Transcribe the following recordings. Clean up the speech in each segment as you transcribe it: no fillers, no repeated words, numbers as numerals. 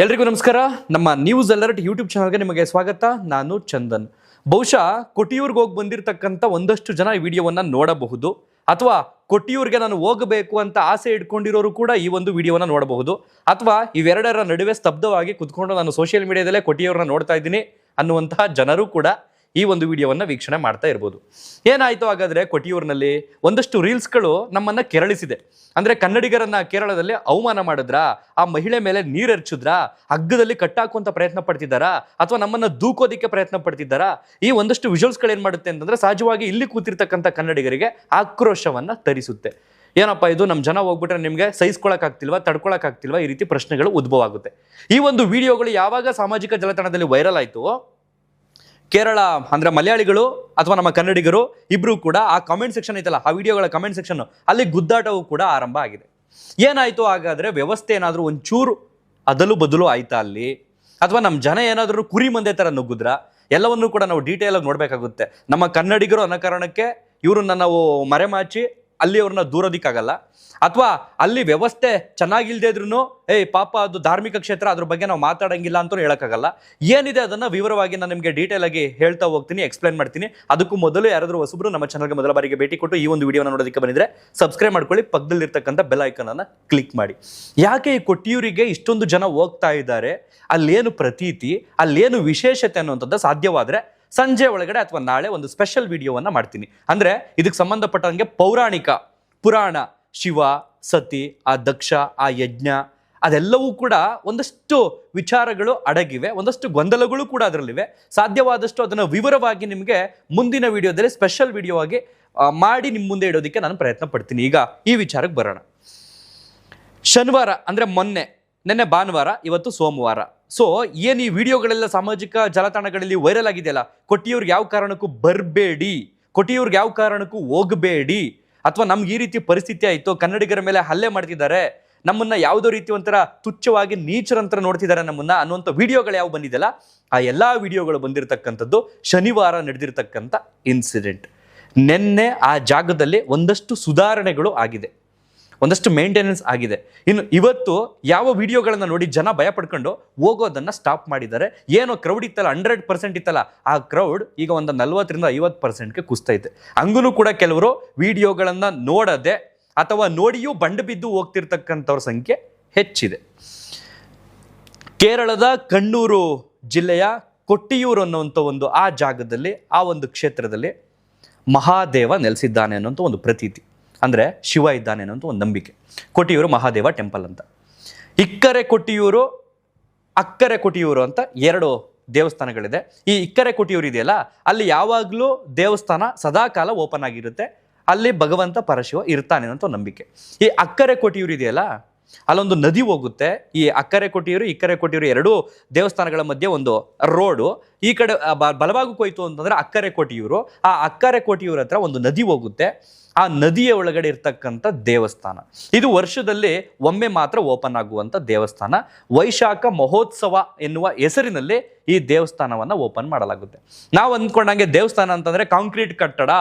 ಎಲ್ರಿಗೂ ನಮಸ್ಕಾರ. ನಮ್ಮ ನ್ಯೂಸ್ ಅಲರ್ಟ್ ಯೂಟ್ಯೂಬ್ ಚಾನಲ್ಗೆ ನಿಮಗೆ ಸ್ವಾಗತ. ನಾನು ಚಂದನ್. ಬಹುಶಃ ಕೊಟ್ಟಿಯೂರ್ಗೆ ಹೋಗಿ ಬಂದಿರತಕ್ಕಂಥ ಒಂದಷ್ಟು ಜನ ಈ ವಿಡಿಯೋವನ್ನ ನೋಡಬಹುದು, ಅಥವಾ ಕೊಟ್ಟಿಯೂರ್ಗೆ ನಾನು ಹೋಗಬೇಕು ಅಂತ ಆಸೆ ಇಟ್ಕೊಂಡಿರೋರು ಕೂಡ ಈ ಒಂದು ವಿಡಿಯೋವನ್ನ ನೋಡಬಹುದು, ಅಥವಾ ಇವೆರಡರ ನಡುವೆ ಸ್ತಬ್ಧವಾಗಿ ಕುತ್ಕೊಂಡು ನಾನು ಸೋಷಿಯಲ್ ಮೀಡಿಯಾದಲ್ಲೇ ಕೊಟ್ಟಿಯೂರನ್ನ ನೋಡ್ತಾ ಇದ್ದೀನಿ ಅನ್ನುವಂತಹ ಜನರು ಕೂಡ ಈ ಒಂದು ವಿಡಿಯೋವನ್ನ ವೀಕ್ಷಣೆ ಮಾಡ್ತಾ ಇರ್ಬೋದು. ಏನಾಯ್ತು ಹಾಗಾದ್ರೆ, ಕೊಟ್ಟಿಯೂರಿನಲ್ಲಿ ಒಂದಷ್ಟು ರೀಲ್ಸ್ಗಳು ನಮ್ಮನ್ನ ಕೆರಳಿಸಿದೆ. ಅಂದ್ರೆ ಕನ್ನಡಿಗರನ್ನ ಕೇರಳದಲ್ಲಿ ಅವಮಾನ ಮಾಡಿದ್ರ, ಆ ಮಹಿಳೆ ಮೇಲೆ ನೀರೆರ್ಚಿದ್ರ, ಹಗ್ಗದಲ್ಲಿ ಕಟ್ಟಾಕುವಂತ ಪ್ರಯತ್ನ ಪಡ್ತಿದ್ದಾರಾ, ಅಥವಾ ನಮ್ಮನ್ನ ದೂಕೋದಿಕ್ಕೆ ಪ್ರಯತ್ನ ಪಡ್ತಿದ್ದಾರಾ? ಈ ಒಂದಷ್ಟು ವಿಜುವಲ್ಸ್ಗಳು ಏನ್ ಮಾಡುತ್ತೆ ಅಂತಂದ್ರೆ, ಸಹಜವಾಗಿ ಇಲ್ಲಿ ಕೂತಿರ್ತಕ್ಕಂಥ ಕನ್ನಡಿಗರಿಗೆ ಆಕ್ರೋಶವನ್ನ ತರಿಸುತ್ತೆ. ಏನಪ್ಪಾ ಇದು, ನಮ್ಮ ಜನ ಹೋಗ್ಬಿಟ್ರೆ ನಿಮ್ಗೆ ಸಹಿಸ್ಕೊಳಕ್ ಆಗ್ತಿಲ್ವಾ, ತಡ್ಕೊಳಕ್ ಆಗ್ತಿಲ್ವಾ? ಈ ರೀತಿ ಪ್ರಶ್ನೆಗಳು ಉದ್ಭವ ಆಗುತ್ತೆ. ಈ ಒಂದು ವಿಡಿಯೋಗಳು ಯಾವಾಗ ಸಾಮಾಜಿಕ ಜಾಲತಾಣದಲ್ಲಿ ವೈರಲ್ ಆಯ್ತು, ಕೇರಳ ಅಂದ್ರೆ ಮಲಯಾಳಿಗಳು ಅಥವಾ ನಮ್ಮ ಕನ್ನಡಿಗರು ಇಬ್ರು ಕೂಡ ಆ ಕಾಮೆಂಟ್ ಸೆಕ್ಷನ್ ಐತಲ್ಲ, ಆ ವಿಡಿಯೋಗಳ ಕಾಮೆಂಟ್ ಸೆಕ್ಷನ್ ಅಲ್ಲಿ ಗುದ್ದಾಟವು ಕೂಡ ಆರಂಭ ಆಗಿದೆ. ಏನಾಯ್ತು ಹಾಗಾದ್ರೆ, ವ್ಯವಸ್ಥೆ ಏನಾದ್ರೂ ಒಂಚೂರು ಅದಲು ಬದಲು ಆಯ್ತಾ ಅಲ್ಲಿ, ಅಥವಾ ನಮ್ಮ ಜನ ಏನಾದ್ರೂ ಕುರಿ ಮಂದೆ ತರ ನುಗ್ಗುದ್ರ? ಎಲ್ಲವನ್ನೂ ಕೂಡ ನಾವು ಡೀಟೇಲ್ ಆಗಿ ನೋಡ್ಬೇಕಾಗುತ್ತೆ. ನಮ್ಮ ಕನ್ನಡಿಗರು ಅನ್ನೋ ಕಾರಣಕ್ಕೆ ಇವ್ರನ್ನ ನಾವು ಮರೆಮಾಚಿ ಅಲ್ಲಿ ಅವ್ರನ್ನ ದೂರೋದಿಕ್ಕಾಗಲ್ಲ, ಅಥವಾ ಅಲ್ಲಿ ವ್ಯವಸ್ಥೆ ಚೆನ್ನಾಗಿಲ್ದೇ ಇದ್ರು ಪಾಪ ಅದು ಧಾರ್ಮಿಕ ಕ್ಷೇತ್ರ, ಅದ್ರ ಬಗ್ಗೆ ನಾವು ಮಾತಾಡಂಗಿಲ್ಲ ಅಂತ ಹೇಳಕ್ಕಾಗಲ್ಲ. ಏನಿದೆ ಅದನ್ನ ವಿವರವಾಗಿ ನಾನು ನಿಮಗೆ ಡೀಟೇಲ್ ಆಗಿ ಹೇಳ್ತಾ ಹೋಗ್ತೀನಿ, ಎಕ್ಸ್ಪ್ಲೈನ್ ಮಾಡ್ತೀನಿ. ಅದಕ್ಕೂ ಮೊದಲು ಯಾರಾದ್ರೂ ಹೊಸಬ್ರು ನಮ್ಮ ಚಾನಲ್ಗೆ ಮೊದಲ ಬಾರಿಗೆ ಭೇಟಿ ಕೊಟ್ಟು ಈ ಒಂದು ವಿಡಿಯೋನ ನೋಡೋದಕ್ಕೆ ಬಂದಿದ್ರೆ ಸಬ್ಸ್ಕ್ರೈಬ್ ಮಾಡ್ಕೊಳ್ಳಿ, ಪಕ್ಕದಲ್ಲಿರ್ತಕ್ಕಂಥ ಬೆಲ್ ಐಕಾನ್ ಅನ್ನ ಕ್ಲಿಕ್ ಮಾಡಿ. ಯಾಕೆ ಈ ಕೊಟ್ಟಿಯೂರಿಗೆ ಇಷ್ಟೊಂದು ಜನ ಹೋಗ್ತಾ ಇದ್ದಾರೆ, ಅಲ್ಲೇನು ಪ್ರತೀತಿ, ಅಲ್ಲೇನು ವಿಶೇಷತೆ ಅನ್ನುವಂಥದ್ದು ಸಾಧ್ಯವಾದ್ರೆ ಸಂಜೆ ಒಳಗಡೆ ಅಥವಾ ನಾಳೆ ಒಂದು ಸ್ಪೆಷಲ್ ವಿಡಿಯೋವನ್ನ ಮಾಡ್ತೀನಿ. ಅಂದ್ರೆ ಇದಕ್ಕೆ ಸಂಬಂಧಪಟ್ಟಂಗೆ ಪೌರಾಣಿಕ ಪುರಾಣ, ಶಿವ, ಸತಿ, ಆ ದಕ್ಷ, ಆ ಯಜ್ಞ, ಅದೆಲ್ಲವೂ ಕೂಡ ಒಂದಷ್ಟು ವಿಚಾರಗಳು ಅಡಗಿವೆ, ಒಂದಷ್ಟು ಗೊಂದಲಗಳು ಕೂಡ ಅದರಲ್ಲಿವೆ. ಸಾಧ್ಯವಾದಷ್ಟು ಅದನ್ನು ವಿವರವಾಗಿ ನಿಮಗೆ ಮುಂದಿನ ವಿಡಿಯೋದಲ್ಲಿ ಸ್ಪೆಷಲ್ ವಿಡಿಯೋ ಆಗಿ ಮಾಡಿ ನಿಮ್ಮ ಮುಂದೆ ಇಡೋದಕ್ಕೆ ನಾನು ಪ್ರಯತ್ನ ಪಡ್ತೀನಿ. ಈಗ ಈ ವಿಚಾರಕ್ಕೆ ಬರೋಣ. ಶನಿವಾರ ಅಂದ್ರೆ ನೆನ್ನೆ ಭಾನುವಾರ, ಇವತ್ತು ಸೋಮವಾರ. ಸೊ ಏನ್ ಈ ವಿಡಿಯೋಗಳೆಲ್ಲ ಸಾಮಾಜಿಕ ಜಾಲತಾಣಗಳಲ್ಲಿ ವೈರಲ್ ಆಗಿದೆಯಲ್ಲ, ಕೊಟ್ಟಿಯೂರ್ಗೆ ಯಾವ ಕಾರಣಕ್ಕೂ ಬರಬೇಡಿ, ಕೊಟ್ಟಿಯೂರ್ಗೆ ಯಾವ ಕಾರಣಕ್ಕೂ ಹೋಗಬೇಡಿ, ಅಥವಾ ನಮ್ಗೆ ಈ ರೀತಿ ಪರಿಸ್ಥಿತಿ ಆಯ್ತು, ಕನ್ನಡಿಗರ ಮೇಲೆ ಹಲ್ಲೆ ಮಾಡ್ತಿದ್ದಾರೆ, ನಮ್ಮನ್ನ ಯಾವುದೋ ರೀತಿ ಒಂಥರ ತುಚ್ಛವಾಗಿ ನೀಚರಂತರ ನೋಡ್ತಿದ್ದಾರೆ ನಮ್ಮನ್ನ ಅನ್ನುವಂಥ ವಿಡಿಯೋಗಳು ಯಾವ ಬಂದಿದೆಯಲ್ಲ, ಆ ಎಲ್ಲಾ ವಿಡಿಯೋಗಳು ಬಂದಿರತಕ್ಕಂಥದ್ದು ಶನಿವಾರ ನಡೆದಿರ್ತಕ್ಕಂಥ ಇನ್ಸಿಡೆಂಟ್. ನಿನ್ನೆ ಆ ಜಾಗದಲ್ಲಿ ಒಂದಷ್ಟು ಸುಧಾರಣೆಗಳು ಆಗಿದೆ, ಒಂದಷ್ಟು ಮೇಂಟೆನೆನ್ಸ್ ಆಗಿದೆ. ಇನ್ನು ಇವತ್ತು ಯಾವ ವಿಡಿಯೋಗಳನ್ನ ನೋಡಿ ಜನ ಭಯ ಪಡ್ಕೊಂಡು ಹೋಗೋದನ್ನ ಸ್ಟಾಪ್ ಮಾಡಿದ್ದಾರೆ. ಏನೋ ಕ್ರೌಡ್ ಇತ್ತಲ್ಲ, 100% ಇತ್ತಲ್ಲ, ಆ ಕ್ರೌಡ್ ಈಗ ಒಂದು 40ರಿಂದ 50%ಗೆ ಕುಸ್ತೈತೆ. ಹಂಗೂ ಕೂಡ ಕೆಲವರು ವಿಡಿಯೋಗಳನ್ನ ನೋಡದೆ ಅಥವಾ ನೋಡಿಯೂ ಬಂಡು ಬಿದ್ದು ಹೋಗ್ತಿರ್ತಕ್ಕಂಥವ್ರ ಸಂಖ್ಯೆ ಹೆಚ್ಚಿದೆ. ಕೇರಳದ ಕಣ್ಣೂರು ಜಿಲ್ಲೆಯ ಕೊಟ್ಟಿಯೂರು ಅನ್ನುವಂಥ ಆ ಜಾಗದಲ್ಲಿ, ಆ ಒಂದು ಕ್ಷೇತ್ರದಲ್ಲಿ ಮಹಾದೇವ ನೆಲೆಸಿದ್ದಾನೆ ಅನ್ನೋಂಥ ಒಂದು ಪ್ರತೀತಿ. ಅಂದರೆ ಶಿವ ಇದ್ದಾನೆ ಅನ್ನೋಂಥ ಒಂದು ನಂಬಿಕೆ. ಕೊಟ್ಟಿಯೂರು ಮಹಾದೇವ ಟೆಂಪಲ್ ಅಂತ. ಇಕ್ಕರೆ ಕೊಟ್ಟಿಯೂರು, ಅಕ್ಕರೆ ಕೊಟ್ಟಿಯೂರು ಅಂತ ಎರಡು ದೇವಸ್ಥಾನಗಳಿದೆ. ಈ ಇಕ್ಕರೆ ಕೊಟ್ಟಿಯೂರು ಇದೆಯಲ್ಲ, ಅಲ್ಲಿ ಯಾವಾಗಲೂ ದೇವಸ್ಥಾನ ಸದಾಕಾಲ ಓಪನ್ ಆಗಿರುತ್ತೆ, ಅಲ್ಲಿ ಭಗವಂತ ಪರಶಿವ ಇರ್ತಾನೆ ಅನ್ನೋ ನಂಬಿಕೆ. ಈ ಅಕ್ಕರೆ ಕೊಟ್ಟಿಯೂರು ಇದೆಯಲ್ಲ, ಅಲ್ಲೊಂದು ನದಿ ಹೋಗುತ್ತೆ. ಈ ಅಕ್ಕರೆ ಕೊಟ್ಟಿಯೂರು, ಇಕ್ಕರೆ ಕೊಟ್ಟಿಯೂರು ಎರಡೂ ದೇವಸ್ಥಾನಗಳ ಮಧ್ಯೆ ಒಂದು ರೋಡು. ಈ ಕಡೆ ಬಲಭಾಗಕ್ಕೆ ಹೋಯ್ತು ಅಂತಂದ್ರೆ ಅಕ್ಕರೆ ಕೊಟ್ಟಿಯೂರು. ಆ ಅಕ್ಕರೆ ಕೊಟ್ಟಿಯೂರ ಹತ್ರ ಒಂದು ನದಿ ಹೋಗುತ್ತೆ. ಆ ನದಿಯ ಒಳಗಡೆ ಇರ್ತಕ್ಕಂಥ ದೇವಸ್ಥಾನ ಇದು ವರ್ಷದಲ್ಲಿ ಒಮ್ಮೆ ಮಾತ್ರ ಓಪನ್ ಆಗುವಂತ ದೇವಸ್ಥಾನ. ವೈಶಾಖ ಮಹೋತ್ಸವ ಎನ್ನುವ ಹೆಸರಿನಲ್ಲಿ ಈ ದೇವಸ್ಥಾನವನ್ನ ಓಪನ್ ಮಾಡಲಾಗುತ್ತೆ. ನಾವು ಅಂದ್ಕೊಂಡಂಗೆ ದೇವಸ್ಥಾನ ಅಂತಂದ್ರೆ ಕಾಂಕ್ರೀಟ್ ಕಟ್ಟಡ,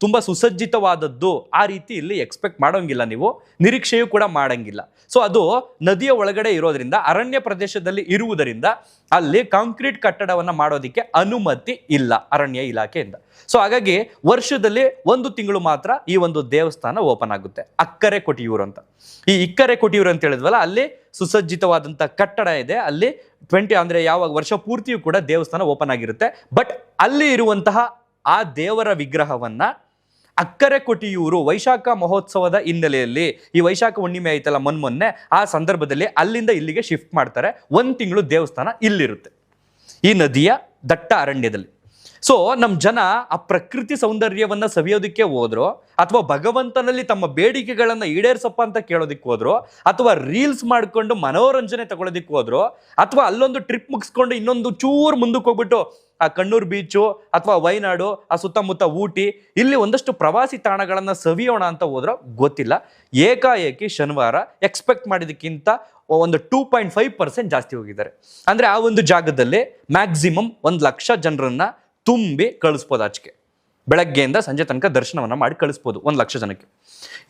ತುಂಬಾ ಸುಸಜ್ಜಿತವಾದದ್ದು, ಆ ರೀತಿ ಇಲ್ಲಿ ಎಕ್ಸ್ಪೆಕ್ಟ್ ಮಾಡೋಂಗಿಲ್ಲ, ನೀವು ನಿರೀಕ್ಷೆಯೂ ಕೂಡ ಮಾಡಂಗಿಲ್ಲ. ಸೊ ಅದು ನದಿಯ ಒಳಗಡೆ ಇರೋದ್ರಿಂದ, ಅರಣ್ಯ ಪ್ರದೇಶದಲ್ಲಿ ಇರುವುದರಿಂದ ಅಲ್ಲಿ ಕಾಂಕ್ರೀಟ್ ಕಟ್ಟಡವನ್ನ ಮಾಡೋದಕ್ಕೆ ಅನುಮತಿ ಇಲ್ಲ ಅರಣ್ಯ ಇಲಾಖೆಯಿಂದ. ಸೊ ಹಾಗಾಗಿ ವರ್ಷದಲ್ಲಿ 1 ತಿಂಗಳು ಮಾತ್ರ ಈ ಒಂದು ದೇವಸ್ಥಾನ ಓಪನ್ ಆಗುತ್ತೆ, ಅಕ್ಕರೆ ಕೊಟ್ಟಿಯೂರು ಅಂತ. ಈ ಇಕ್ಕರೆ ಕೊಟ್ಟಿಯೂರು ಅಂತ ಹೇಳಿದ್ವಲ್ಲ, ಅಲ್ಲಿ ಸುಸಜ್ಜಿತವಾದಂಥ ಕಟ್ಟಡ ಇದೆ. ಅಲ್ಲಿ 20 ಅಂದ್ರೆ ಯಾವಾಗ ವರ್ಷ ಪೂರ್ತಿಯೂ ಕೂಡ ದೇವಸ್ಥಾನ ಓಪನ್ ಆಗಿರುತ್ತೆ. ಬಟ್ ಅಲ್ಲಿ ಇರುವಂತಹ ಆ ದೇವರ ವಿಗ್ರಹವನ್ನ ಅಕ್ಕರೆ ಕೊಟ್ಟಿಯೂರು ವೈಶಾಖ ಮಹೋತ್ಸವದ ಹಿನ್ನೆಲೆಯಲ್ಲಿ, ಈ ವೈಶಾಖ ಹುಣ್ಣಿಮೆ ಆಯ್ತಲ್ಲ ಮೊನ್ನೆ, ಆ ಸಂದರ್ಭದಲ್ಲಿ ಅಲ್ಲಿಂದ ಇಲ್ಲಿಗೆ ಶಿಫ್ಟ್ ಮಾಡ್ತಾರೆ. 1 ತಿಂಗಳು ದೇವಸ್ಥಾನ ಇಲ್ಲಿರುತ್ತೆ, ಈ ನದಿಯ ದಟ್ಟ ಅರಣ್ಯದಲ್ಲಿ. ಸೊ ನಮ್ಮ ಜನ ಆ ಪ್ರಕೃತಿ ಸೌಂದರ್ಯವನ್ನ ಸವಿಯೋದಕ್ಕೆ ಹೋದ್ರು, ಅಥವಾ ಭಗವಂತನಲ್ಲಿ ತಮ್ಮ ಬೇಡಿಕೆಗಳನ್ನ ಈಡೇರಿಸಪ್ಪ ಅಂತ ಕೇಳೋದಕ್ಕೆ ಹೋದ್ರು, ಅಥವಾ ರೀಲ್ಸ್ ಮಾಡ್ಕೊಂಡು ಮನೋರಂಜನೆ ತಗೊಳ್ಳೋದಕ್ಕೆ ಹೋದ್ರು, ಅಥವಾ ಅಲ್ಲೊಂದು ಟ್ರಿಪ್ ಮುಗಿಸ್ಕೊಂಡು ಇನ್ನೊಂದು ಚೂರು ಮುಂದಕ್ಕೆ ಹೋಗ್ಬಿಟ್ಟು ಆ ಕಣ್ಣೂರು ಬೀಚು ಅಥವಾ ವಯನಾಡು, ಆ ಸುತ್ತಮುತ್ತ ಊಟಿ, ಇಲ್ಲಿ ಒಂದಷ್ಟು ಪ್ರವಾಸಿ ತಾಣಗಳನ್ನ ಸವಿಯೋಣ ಅಂತ ಹೋದ್ರೋ ಗೊತ್ತಿಲ್ಲ. ಏಕಾಏಕಿ ಶನಿವಾರ ಎಕ್ಸ್ಪೆಕ್ಟ್ ಮಾಡಿದಕ್ಕಿಂತ ಒಂದು 2.5% ಜಾಸ್ತಿ ಹೋಗಿದ್ದಾರೆ. ಅಂದ್ರೆ ಆ ಒಂದು ಜಾಗದಲ್ಲಿ ಮ್ಯಾಕ್ಸಿಮಮ್ 1,00,000 ಜನರನ್ನ ತುಂಬಿ ಕಳಿಸ್ಬೋದು ಆಚೆಗೆ. ಬೆಳಗ್ಗೆಯಿಂದ ಸಂಜೆ ತನಕ ದರ್ಶನವನ್ನ ಮಾಡಿ ಕಳಿಸ್ಬೋದು 1,00,000 ಜನಕ್ಕೆ.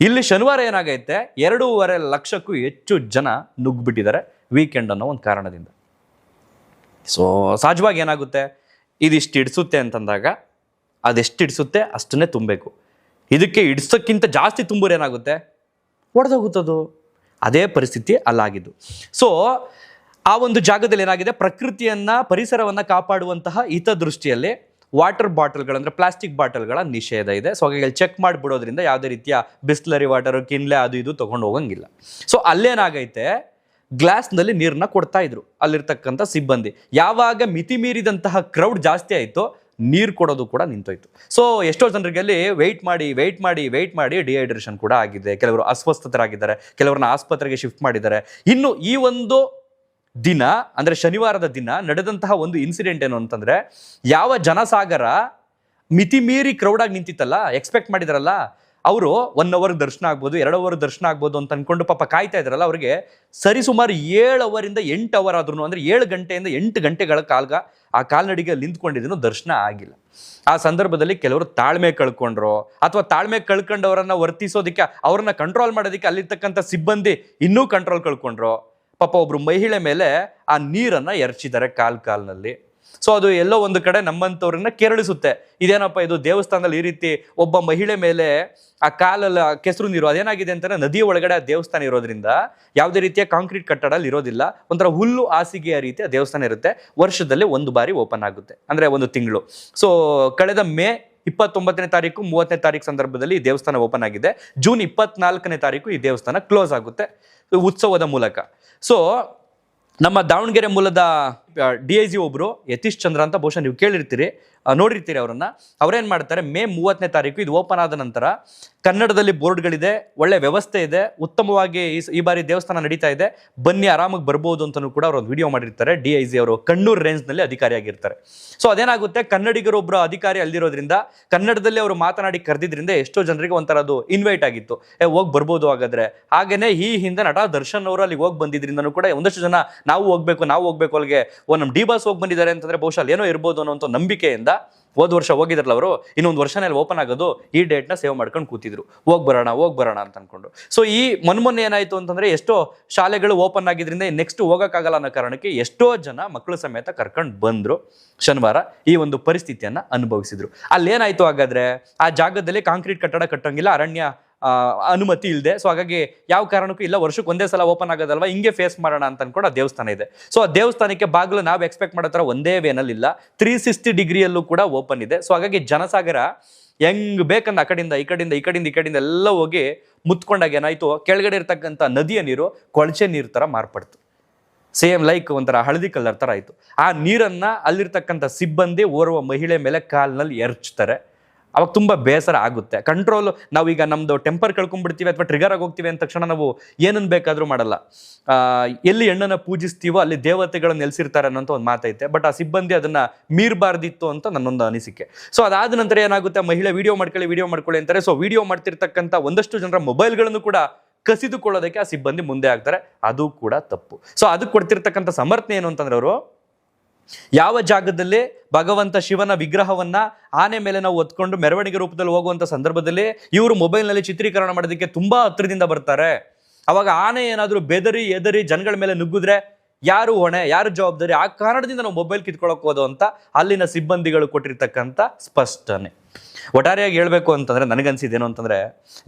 ಇಲ್ಲಿ ಶನಿವಾರ ಏನಾಗೈತೆ, 2.5 ಲಕ್ಷಕ್ಕೂ ಹೆಚ್ಚು ಜನ ನುಗ್ಗಿಬಿಟ್ಟಿದ್ದಾರೆ ವೀಕೆಂಡ್ ಅನ್ನೋ ಒಂದು ಕಾರಣದಿಂದ. ಸೊ ಸಹಜವಾಗಿ ಏನಾಗುತ್ತೆ, ಇದಿಷ್ಟು ಇಡಿಸುತ್ತೆ ಅಂತಂದಾಗ ಅದೆಷ್ಟು ಇಡಿಸುತ್ತೆ ಅಷ್ಟನ್ನೇ ತುಂಬಬೇಕು. ಇದಕ್ಕೆ ಇಡಿಸೋಕ್ಕಿಂತ ಜಾಸ್ತಿ ತುಂಬಿದ್ರೆ ಏನಾಗುತ್ತೆ, ಒಡೆದೋಗುತ್ತದು. ಅದೇ ಪರಿಸ್ಥಿತಿ ಅಲ್ಲಾಗಿದ್ದು. ಸೊ ಆ ಒಂದು ಜಾಗದಲ್ಲಿ ಏನಾಗಿದೆ, ಪ್ರಕೃತಿಯನ್ನು ಪರಿಸರವನ್ನು ಕಾಪಾಡುವಂತಹ ಹಿತದೃಷ್ಟಿಯಲ್ಲಿ ವಾಟರ್ ಬಾಟಲ್ಗಳು ಅಂದರೆ ಪ್ಲಾಸ್ಟಿಕ್ ಬಾಟಲ್ಗಳ ನಿಷೇಧ ಇದೆ. ಸೊ ಹಾಗಾಗಿ ಚೆಕ್ ಮಾಡಿಬಿಡೋದ್ರಿಂದ ಯಾವುದೇ ರೀತಿಯ ಬಿಸ್ಲರಿ ವಾಟರು ಕಿನ್ಲೆ ಅದು ಇದು ತೊಗೊಂಡು ಹೋಗಂಗಿಲ್ಲ. ಸೊ ಅಲ್ಲೇನಾಗೈತೆ, ಗ್ಲಾಸ್ನಲ್ಲಿ ನೀರನ್ನ ಕೊಡ್ತಾ ಇದ್ರು ಅಲ್ಲಿರ್ತಕ್ಕಂಥ ಸಿಬ್ಬಂದಿ. ಯಾವಾಗ ಮಿತಿ ಮೀರಿದಂತಹ ಕ್ರೌಡ್ ಜಾಸ್ತಿ ಆಯಿತು, ನೀರು ಕೊಡೋದು ಕೂಡ ನಿಂತೋಯ್ತು. ಸೊ ಎಷ್ಟೋ ಜನರಿಗೆ ಅಲ್ಲಿ ವೆಯ್ಟ್ ಮಾಡಿ ಡಿಹೈಡ್ರೇಷನ್ ಕೂಡ ಆಗಿದೆ. ಕೆಲವರು ಅಸ್ವಸ್ಥರಾಗಿದ್ದಾರೆ, ಕೆಲವ್ರನ್ನ ಆಸ್ಪತ್ರೆಗೆ ಶಿಫ್ಟ್ ಮಾಡಿದ್ದಾರೆ. ಇನ್ನು ಈ ಒಂದು ದಿನ ಅಂದರೆ ಶನಿವಾರದ ದಿನ ನಡೆದಂತಹ ಒಂದು ಇನ್ಸಿಡೆಂಟ್ ಏನು ಅಂತಂದರೆ, ಯಾವ ಜನಸಾಗರ ಮಿತಿ ಮೀರಿ ಕ್ರೌಡಾಗಿ ನಿಂತಿತ್ತಲ್ಲ, ಎಕ್ಸ್ಪೆಕ್ಟ್ ಮಾಡಿದಾರಲ್ಲ, ಅವರು 1 ಅವರ್ ದರ್ಶನ ಆಗ್ಬೋದು, 2 ಅವರ್ ದರ್ಶನ ಆಗ್ಬೋದು ಅಂತ ಅಂದ್ಕೊಂಡು ಪಾಪ ಕಾಯ್ತಾ ಇದ್ರಲ್ಲ, ಅವರಿಗೆ ಸರಿಸುಮಾರು 7 ಅವರಿಂದ 8 ಅವರ್ ಆದ್ರೂ ಅಂದರೆ 7 ಗಂಟೆಯಿಂದ 8 ಗಂಟೆಗಳ ಆ ಕಾಲ್ನಡಿಗೆ ನಿಂತ್ಕೊಂಡಿದ್ರು ದರ್ಶನ ಆಗಿಲ್ಲ. ಆ ಸಂದರ್ಭದಲ್ಲಿ ಕೆಲವರು ತಾಳ್ಮೆ ಕಳ್ಕೊಂಡ್ರು, ಅಥವಾ ತಾಳ್ಮೆ ಕಳ್ಕೊಂಡವರನ್ನ ವರ್ತಿಸೋದಕ್ಕೆ, ಅವ್ರನ್ನ ಕಂಟ್ರೋಲ್ ಮಾಡೋದಕ್ಕೆ ಅಲ್ಲಿರ್ತಕ್ಕಂಥ ಸಿಬ್ಬಂದಿ ಇನ್ನೂ ಕಂಟ್ರೋಲ್ ಕಳ್ಕೊಂಡ್ರು. ಪಾಪ ಒಬ್ರು ಮಹಿಳೆ ಮೇಲೆ ಆ ನೀರನ್ನ ಎರಚಿದ್ದಾರೆ ಕಾಲ್ನಲ್ಲಿ. ಸೊ ಅದು ಎಲ್ಲೋ ಒಂದು ಕಡೆ ನಮ್ಮಂಥವ್ರನ್ನ ಕೆರಳಿಸುತ್ತೆ. ಇದೇನಪ್ಪ ಇದು, ದೇವಸ್ಥಾನದಲ್ಲಿ ಈ ರೀತಿ ಒಬ್ಬ ಮಹಿಳೆ ಮೇಲೆ ಆ ಕಾಲಲ್ಲಿ ಕೆಸರು ನೀರು, ಅದೇನಾಗಿದೆ ಅಂತಾರೆ, ನದಿಯ ಒಳಗಡೆ ಆ ದೇವಸ್ಥಾನ ಇರೋದ್ರಿಂದ ಯಾವುದೇ ರೀತಿಯ ಕಾಂಕ್ರೀಟ್ ಕಟ್ಟಡ ಅಲ್ಲಿ ಇರೋದಿಲ್ಲ, ಒಂಥರ ಹುಲ್ಲು ಹಾಸಿಗೆಯ ರೀತಿಯ ದೇವಸ್ಥಾನ ಇರುತ್ತೆ. ವರ್ಷದಲ್ಲಿ 1 ಬಾರಿ ಓಪನ್ ಆಗುತ್ತೆ, ಅಂದರೆ 1 ತಿಂಗಳು. ಸೊ ಕಳೆದ ಮೇ 29ನೇ ತಾರೀಕು 30ನೇ ತಾರೀಕು ಸಂದರ್ಭದಲ್ಲಿ ಈ ದೇವಸ್ಥಾನ ಓಪನ್ ಆಗಿದೆ. ಜೂನ್ 24ನೇ ತಾರೀಕು ಈ ದೇವಸ್ಥಾನ ಕ್ಲೋಸ್ ಆಗುತ್ತೆ ಉತ್ಸವದ ಮೂಲಕ. ಸೊ ನಮ್ಮ ದಾವಣಗೆರೆ ಮೂಲದ DIG ಒಬ್ರು ಯತೀಶ್ ಚಂದ್ರ ಅಂತ, ಬಹುಶಃ ನೀವು ಕೇಳಿರ್ತೀರಿ, ನೋಡಿರ್ತೀರಿ ಅವರನ್ನ. ಅವ್ರೇನ್ ಮಾಡ್ತಾರೆ, ಮೇ 30ನೇ ತಾರೀಕು ಇದು ಓಪನ್ ಆದ ನಂತರ ಕನ್ನಡದಲ್ಲಿ ಬೋರ್ಡ್ಗಳಿದೆ, ಒಳ್ಳೆ ವ್ಯವಸ್ಥೆ ಇದೆ, ಉತ್ತಮವಾಗಿ ಈ ಬಾರಿ ದೇವಸ್ಥಾನ ನಡೀತಾ ಇದೆ, ಬನ್ನಿ ಆರಾಮಾಗಿ ಬರ್ಬೋದು ಅಂತಲೂ ಕೂಡ ಅವರು ಒಂದು ವಿಡಿಯೋ ಮಾಡಿರ್ತಾರೆ. DIG ಅವರು ಕಣ್ಣೂರು ರೇಂಜ್ನಲ್ಲಿ ಅಧಿಕಾರಿಯಾಗಿರ್ತಾರೆ. ಸೊ ಅದೇನಾಗುತ್ತೆ, ಕನ್ನಡಿಗರು ಒಬ್ಬರು ಅಧಿಕಾರಿ ಅಲ್ಲಿರೋದ್ರಿಂದ ಕನ್ನಡದಲ್ಲಿ ಅವರು ಮಾತನಾಡಿ ಕರೆದಿದ್ರಿಂದ ಎಷ್ಟೋ ಜನರಿಗೆ ಒಂಥರ ಅದು ಇನ್ವೈಟ್ ಆಗಿತ್ತು, ಹೋಗಿ ಬರ್ಬೋದು ಹಾಗಾದ್ರೆ. ಹಾಗೇನೆ ಈ ಹಿಂದೆ ನಟ ದರ್ಶನ್ ಅವರು ಅಲ್ಲಿಗೆ ಹೋಗಿ ಬಂದಿದ್ರಿಂದನೂ ಕೂಡ ಒಂದಷ್ಟು ಜನ ನಾವು ಹೋಗ್ಬೇಕು ಅಲ್ಲಿಗೆ, ನಮ್ಮ ಡಿ ಬಾಸ್ ಹೋಗಿ ಬಂದಿದ್ದಾರೆ ಅಂತಂದ್ರೆ ಬಹುಶಃ ಅಲ್ಲಿ ಏನೋ ಇರ್ಬೋದು ಅನ್ನೋ ನಂಬಿಕೆಯಿಂದ ಹೋದ ವರ್ಷ ಹೋಗಿದ್ರಲ್ಲ ಅವರು, ಇನ್ನೊಂದು ವರ್ಷನಲ್ಲಿ ಓಪನ್ ಆಗೋದು, ಈ ಡೇಟ್ನ ಸೇವ್ ಮಾಡ್ಕೊಂಡು ಕೂತಿದ್ರು, ಹೋಗಿ ಬರೋಣ ಅಂತ ಅನ್ಕೊಂಡು. ಸೊ ಈ ಮೊನ್ನೆ ಏನಾಯ್ತು ಅಂತಂದ್ರೆ, ಎಷ್ಟೋ ಶಾಲೆಗಳು ಓಪನ್ ಆಗಿದ್ರಿಂದ ನೆಕ್ಸ್ಟ್ ಹೋಗೋಕ್ಕಾಗಲ್ಲ ಅನ್ನೋ ಕಾರಣಕ್ಕೆ ಎಷ್ಟೋ ಜನ ಮಕ್ಕಳು ಸಮೇತ ಕರ್ಕೊಂಡು ಬಂದ್ರು ಶನಿವಾರ, ಈ ಒಂದು ಪರಿಸ್ಥಿತಿಯನ್ನ ಅನುಭವಿಸಿದ್ರು. ಅಲ್ಲೇನಾಯ್ತು ಹಾಗಾದ್ರೆ, ಆ ಜಾಗದಲ್ಲಿ ಕಾಂಕ್ರೀಟ್ ಕಟ್ಟಡ ಕಟ್ಟಂಗಿಲ್ಲ, ಅರಣ್ಯ ಅನುಮತಿ ಇಲ್ಲದೆ. ಸೊ ಹಾಗಾಗಿ ಯಾವ ಕಾರಣಕ್ಕೂ ಇಲ್ಲ, ವರ್ಷಕ್ಕೆ ಒಂದೇ ಸಲ ಓಪನ್ ಆಗೋದಲ್ವಾ, ಹಿಂಗೆ ಫೇಸ್ ಮಾಡೋಣ ಅಂತ ಅನ್ಕೊಂಡು ಆ ದೇವಸ್ಥಾನ ಇದೆ. ಸೊ ಆ ದೇವಸ್ಥಾನಕ್ಕೆ ಬಾಗಿಲು ನಾವು ಎಕ್ಸ್ಪೆಕ್ಟ್ ಮಾಡೋ ಥರ ಒಂದೇ ವೇನಲ್ಲಿ ಇಲ್ಲ, 360 ಡಿಗ್ರಿಯಲ್ಲೂ ಕೂಡ ಓಪನ್ ಇದೆ. ಸೊ ಹಾಗಾಗಿ ಜನಸಾಗರ ಹೆಂಗ್ ಬೇಕಂದ ಆ ಕಡೆಯಿಂದ ಎಲ್ಲ ಹೋಗಿ ಮುತ್ಕೊಂಡಾಗ ಏನಾಯ್ತು, ಕೆಳಗಡೆ ಇರ್ತಕ್ಕಂಥ ನದಿಯ ನೀರು ಕೊಳಚೆ ನೀರು ತರ ಮಾರ್ಪಡ್ತು. ಸೇಮ್ ಲೈಕ್ ಒಂಥರ ಹಳದಿ ಕಲರ್ ತರ ಆಯ್ತು. ಆ ನೀರನ್ನ ಅಲ್ಲಿರ್ತಕ್ಕಂಥ ಸಿಬ್ಬಂದಿ ಓರ್ವ ಮಹಿಳೆ ಮೇಲೆ ಕಾಲ್ನಲ್ಲಿ ಎರಚ್ತಾರೆ. ಅವಾಗ ತುಂಬ ಬೇಸರ ಆಗುತ್ತೆ. ಕಂಟ್ರೋಲ್, ನಾವೀಗ ನಮ್ಮದು ಟೆಂಪರ್ ಕಳ್ಕೊಂಡ್ಬಿಡ್ತೀವಿ ಅಥವಾ ಟ್ರಿಗರ್ ಆಗಿ ಹೋಗ್ತೀವಿ ಅಂದ ತಕ್ಷಣ ನಾವು ಏನನ್ನು ಬೇಕಾದರೂ ಮಾಡಲ್ಲ. ಎಲ್ಲಿ ಹೆಣ್ಣನ್ನು ಪೂಜಿಸ್ತೀವೋ ಅಲ್ಲಿ ದೇವತೆಗಳನ್ನು ನೆಲೆಸಿರ್ತಾರೆ ಅನ್ನೋಂಥ ಒಂದು ಮಾತೈತೆ. ಬಟ್ ಆ ಸಿಬ್ಬಂದಿ ಅದನ್ನು ಮೀರಬಾರ್ದಿತ್ತು ಅಂತ ನನ್ನೊಂದು ಅನಿಸಿಕೆ. ಸೊ ಅದಾದ ನಂತರ ಏನಾಗುತ್ತೆ, ಮಹಿಳೆ ವಿಡಿಯೋ ಮಾಡ್ಕೊಳ್ಳಿ ಅಂತಾರೆ. ಸೊ ವಿಡಿಯೋ ಮಾಡ್ತಿರ್ತಕ್ಕಂಥ ಒಂದಷ್ಟು ಜನರ ಮೊಬೈಲ್ಗಳನ್ನು ಕೂಡ ಕಸಿದುಕೊಳ್ಳೋದಕ್ಕೆ ಆ ಸಿಬ್ಬಂದಿ ಮುಂದೆ ಆಗ್ತಾರೆ. ಅದು ಕೂಡ ತಪ್ಪು. ಸೊ ಅದಕ್ಕೆ ಕೊಡ್ತಿರ್ತಕ್ಕಂಥ ಸಮರ್ಥನೆ ಏನು ಅಂತಂದ್ರೆ, ಅವರು ಯಾವ ಜಾಗದಲ್ಲಿ ಭಗವಂತ ಶಿವನ ವಿಗ್ರಹವನ್ನ ಆನೆ ಮೇಲೆ ನಾವು ಹೊತ್ಕೊಂಡು ಮೆರವಣಿಗೆ ರೂಪದಲ್ಲಿ ಹೋಗುವಂತ ಸಂದರ್ಭದಲ್ಲಿ ಇವರು ಮೊಬೈಲ್ನಲ್ಲಿ ಚಿತ್ರೀಕರಣ ಮಾಡೋದಕ್ಕೆ ತುಂಬಾ ಹತ್ರದಿಂದ ಬರ್ತಾರೆ. ಅವಾಗ ಆನೆ ಏನಾದರೂ ಎದರಿ ಜನಗಳ ಮೇಲೆ ನುಗ್ಗಿದ್ರೆ ಯಾರು ಹೊಣೆ, ಯಾರು ಜವಾಬ್ದಾರಿ? ಆ ಕಾರಣದಿಂದ ನಾವು ಮೊಬೈಲ್ ಕಿತ್ಕೊಳ್ಳೋಕೆ ಹೋದೋ ಅಂತ ಅಲ್ಲಿನ ಸಿಬ್ಬಂದಿಗಳು ಕೊಟ್ಟಿರ್ತಕ್ಕಂಥ ಸ್ಪಷ್ಟನೆ. ಒಟ್ಟಾರೆಯಾಗಿ ಹೇಳ್ಬೇಕು ಅಂತಂದ್ರೆ ನನಗನ್ಸಿದ್ದೇನು ಅಂತಂದ್ರೆ,